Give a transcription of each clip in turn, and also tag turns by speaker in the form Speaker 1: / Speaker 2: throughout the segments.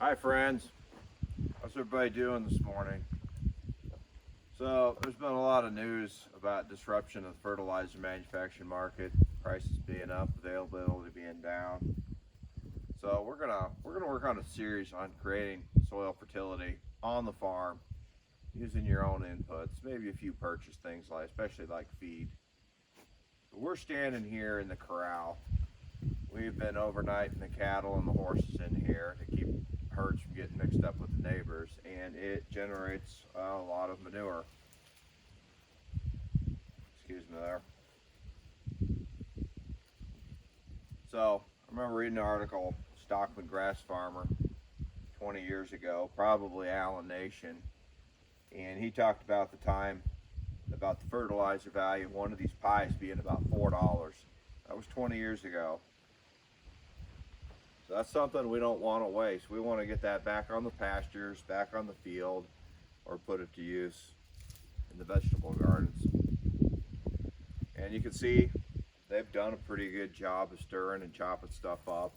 Speaker 1: Hi friends, how's everybody doing this morning? So there's been a lot of news about disruption of the fertilizer manufacturing market, prices being up, availability being down. So we're gonna work on a series on creating soil fertility on the farm using your own inputs, maybe a few purchase things like especially like feed. But we're standing here in the corral. We've been overnighting the cattle and the horses in here to keep herds from getting mixed up with the neighbors, and it generates a lot of manure. Excuse me there. So I remember reading an article, Stockman Grass Farmer, 20 years ago, probably Allen Nation, and he talked about the time about the fertilizer value of one of these pies being about $4. That was 20 years ago. So that's something we don't want to waste. We want to get that back on the pastures, back on the field, or put it to use in the vegetable gardens. And you can see they've done a pretty good job of stirring and chopping stuff up.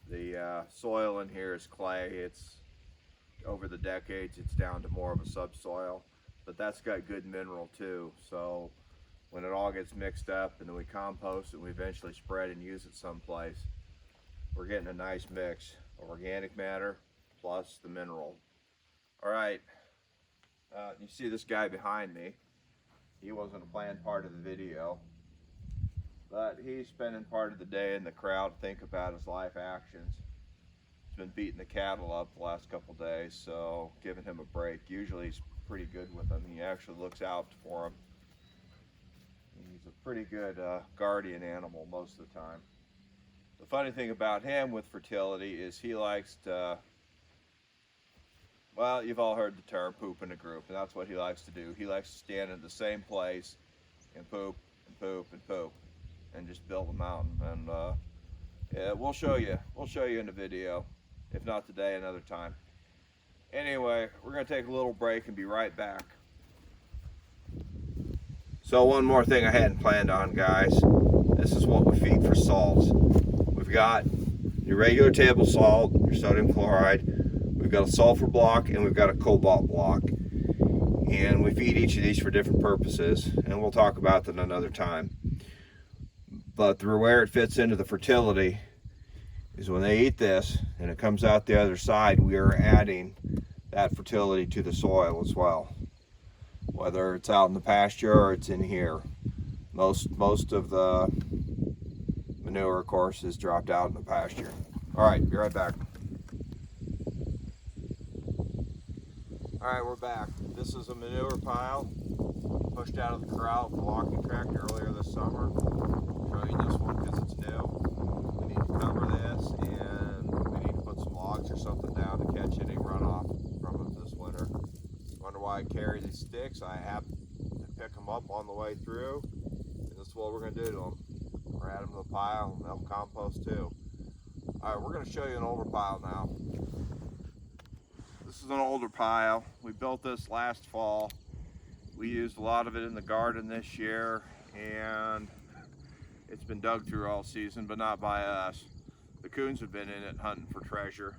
Speaker 1: The soil in here is clay. It's over the decades, it's down to more of a subsoil, but that's got good mineral too. So when it all gets mixed up and then we compost it and we eventually spread and use it someplace, we're getting a nice mix of organic matter plus the mineral. All right, you see this guy behind me. He wasn't a planned part of the video, but he's spending part of the day in the crowd to think about his life actions. He's been beating the cattle up the last couple days, so giving him a break. Usually he's pretty good with them. He actually looks out for them. He's a pretty good guardian animal most of the time. The funny thing about him with fertility is he likes to, well, you've all heard the term poop in a group, and that's what he likes to do. He likes to stand in the same place and poop and poop and poop and just build a mountain. And yeah, we'll show you in the video, if not today, another time. Anyway, we're gonna take a little break and be right back. So one more thing I hadn't planned on, guys. This is what we feed for salts. We've got your regular table salt, your sodium chloride, we've got a sulfur block, and we've got a cobalt block. And we feed each of these for different purposes, and we'll talk about that another time. But where it fits into the fertility is when they eat this and it comes out the other side, we are adding that fertility to the soil as well. Whether it's out in the pasture or it's in here. Most of the manure, of course, is dropped out in the pasture. All right, be right back. All right, we're back. This is a manure pile pushed out of the corral with the walking tractor earlier this summer. I'll show you this one because it's new. We need to cover this, and we need to put some logs or something down to catch any runoff from it this winter. Wonder why I carry these sticks? I have to pick them up on the way through, and this is what we're going to do to them. We're add them to the pile, and they'll compost too. All right, we're going to show you an older pile now. This is an older pile. We built this last fall. We used a lot of it in the garden this year, and it's been dug through all season, but not by us. The coons have been in it hunting for treasure.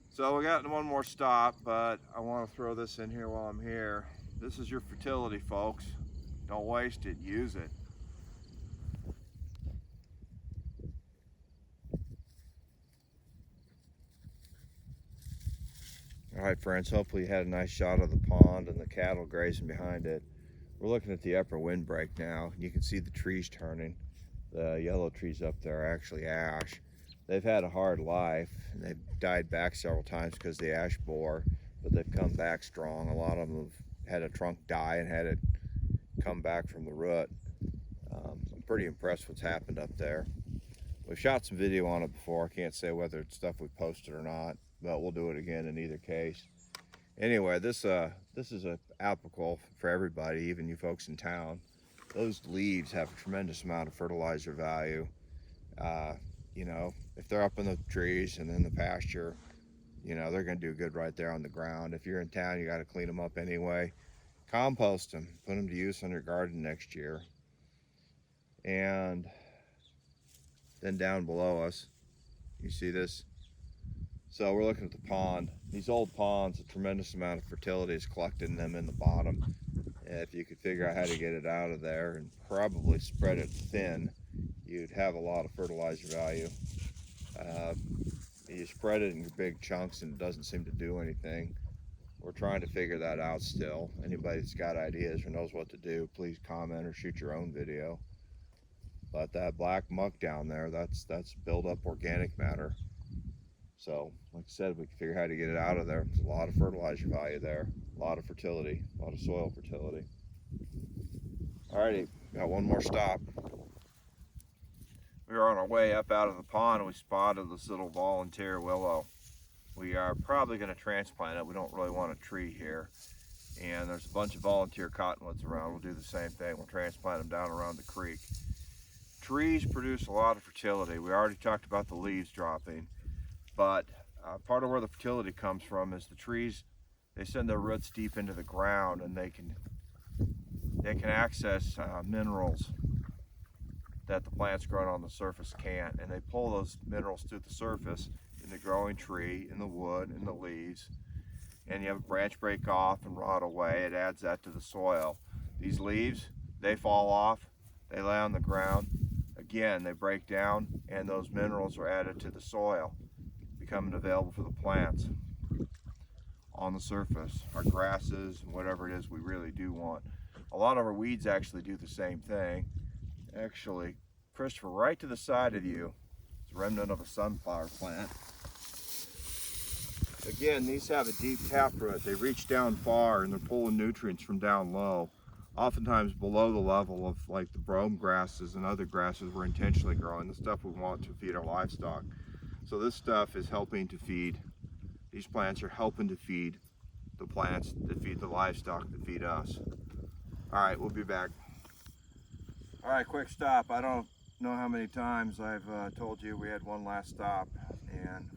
Speaker 1: So we got one more stop, but I want to throw this in here while I'm here. This is your fertility, folks. Don't waste it, use it. All right, friends, hopefully you had a nice shot of the pond and the cattle grazing behind it. We're looking at the upper windbreak now. You can see the trees turning. The yellow trees up there are actually ash. They've had a hard life, and they've died back several times because the ash bore, but they've come back strong. A lot of them have had a trunk die and had it come back from the root. I'm pretty impressed what's happened up there. We've shot some video on it before. I can't say whether it's stuff we posted or not, but we'll do it again in either case. Anyway, this is applicable for everybody, even you folks in town. Those leaves have a tremendous amount of fertilizer value. You know, if they're up in the trees and in the pasture, you know, they're going to do good right there on the ground. If you're in town, you got to clean them up anyway. Compost them, put them to use on your garden next year. And then down below us, you see this So we're looking at the pond. These old ponds, a tremendous amount of fertility is collected in them in the bottom. If you could figure out how to get it out of there and probably spread it thin, you'd have a lot of fertilizer value. You spread it in big chunks and it doesn't seem to do anything. We're trying to figure that out still. Anybody that's got ideas or knows what to do, please comment or shoot your own video. But that black muck down there, that's built up organic matter. So, like I said, we can figure out how to get it out of there. There's a lot of fertilizer value there, a lot of fertility, a lot of soil fertility. Alrighty, got one more stop. We were on our way up out of the pond and we spotted this little volunteer willow. We are probably going to transplant it. We don't really want a tree here. And there's a bunch of volunteer cottonwoods around. We'll do the same thing. We'll transplant them down around the creek. Trees produce a lot of fertility. We already talked about the leaves dropping. But part of where the fertility comes from is the trees, they send their roots deep into the ground and they can access minerals that the plants growing on the surface can't. And they pull those minerals through the surface in the growing tree, in the wood, in the leaves. And you have a branch break off and rot away. It adds that to the soil. These leaves, they fall off, they lay on the ground. Again, they break down and those minerals are added to the soil, becoming available for the plants on the surface, our grasses and whatever it is we really do want. A lot of our weeds actually do the same thing. Actually, Christopher, right to the side of you, it's a remnant of a sunflower plant. Again, these have a deep taproot. They reach down far and they're pulling nutrients from down low, oftentimes below the level of like the brome grasses and other grasses we're intentionally growing, the stuff we want to feed our livestock. So this stuff is helping to feed, these plants are helping to feed the plants that feed the livestock that feed us. All right, we'll be back. All right, quick stop. I don't know how many times I've told you we had one last stop, and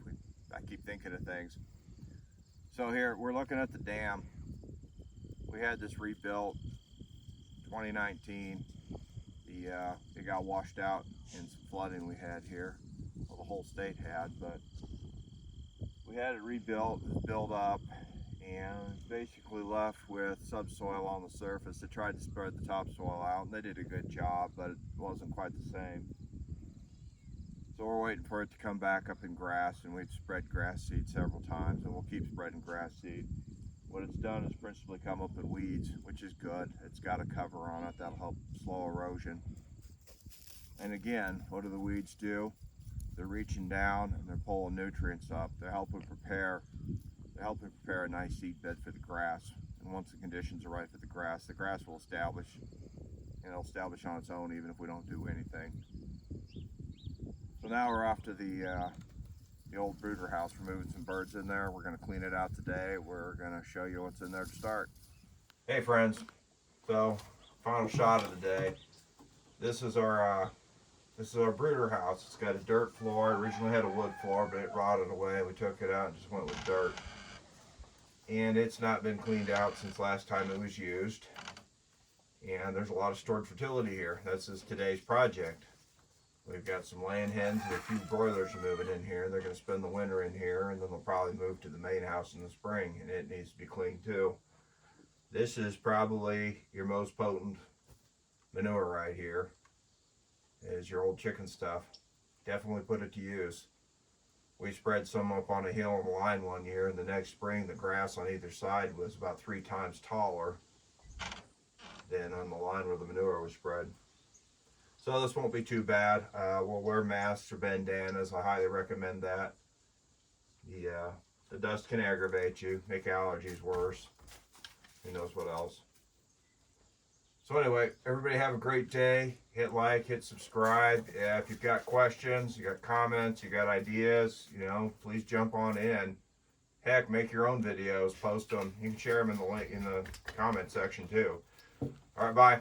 Speaker 1: I keep thinking of things. So here, we're looking at the dam. We had this rebuilt 2019. It got washed out in some flooding we had here. Well, the whole state had, but we had it rebuilt, it was built up, and basically left with subsoil on the surface. They tried to spread the topsoil out, and they did a good job, but it wasn't quite the same. So we're waiting for it to come back up in grass, and we've spread grass seed several times, and we'll keep spreading grass seed. What it's done is principally come up in weeds, which is good. It's got a cover on it that'll help slow erosion. And again, what do the weeds do? They're reaching down and they're pulling nutrients up. They're helping prepare a nice seed bed for the grass. And once the conditions are right for the grass will establish, and it'll establish on its own even if we don't do anything. So now we're off to the old brooder house. We're moving some birds in there. We're going to clean it out today. We're going to show you what's in there to start. Hey friends, so final shot of the day. This is our brooder house. It's got a dirt floor. It originally had a wood floor, but it rotted away. We took it out and just went with dirt. And it's not been cleaned out since last time it was used. And there's a lot of stored fertility here. This is today's project. We've got some laying hens and a few broilers are moving in here. They're going to spend the winter in here, and then they'll probably move to the main house in the spring, and it needs to be cleaned too. This is probably your most potent manure right here. Is your old chicken stuff. Definitely put it to use. We spread some up on a hill on the line one year, and the next spring the grass on either side was about 3 times taller than on the line where the manure was spread. So this won't be too bad. We'll wear masks or bandanas. I highly recommend that. The dust can aggravate you, make allergies worse. Who knows what else. So anyway, everybody have a great day. Hit like, hit subscribe. If you've got questions, you got comments, you got ideas, please jump on in. Heck, make your own videos, post them. You can share them in the link in the comment section too. All right, bye.